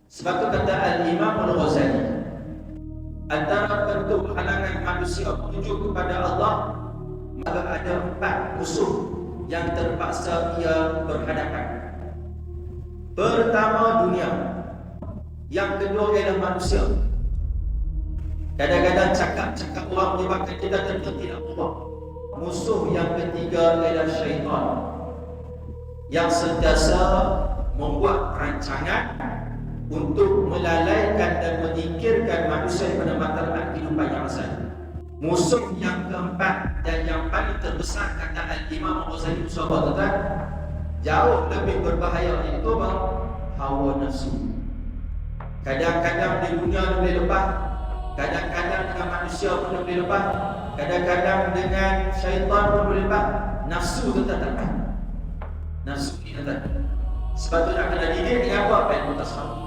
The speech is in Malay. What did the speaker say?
Sebab itu kata Al-Imam Al-Ghazali, antara bentuk halangan manusia menuju kepada Allah, maka ada 4 musuh yang terpaksa ia berhadapan. Pertama, dunia. Yang kedua ialah manusia. Kadang-kadang cakap orang menyebabkan kita terhenti nak berubah. Musuh yang ketiga ialah syaitan, yang sentiasa membuat rancangan untuk melalaikan dan menyingkirkan manusia daripada matlamat kehidupan yang asal. Musuh yang keempat dan yang paling terbesar, kata Al-Imam Al-Ghazali, tuan-tuan, jauh lebih berbahaya, iaitu apa? Hawa nafsu. Kadang-kadang di dunia dia boleh lepas, kadang-kadang dengan manusia pun dia boleh lepas, kadang-kadang dengan syaitan pun boleh lepas. Nafsu tu tak dapat. Nafsu ni tak dapat. Sebab tu nak kena didik dengan apa? Ilmu tasawuf.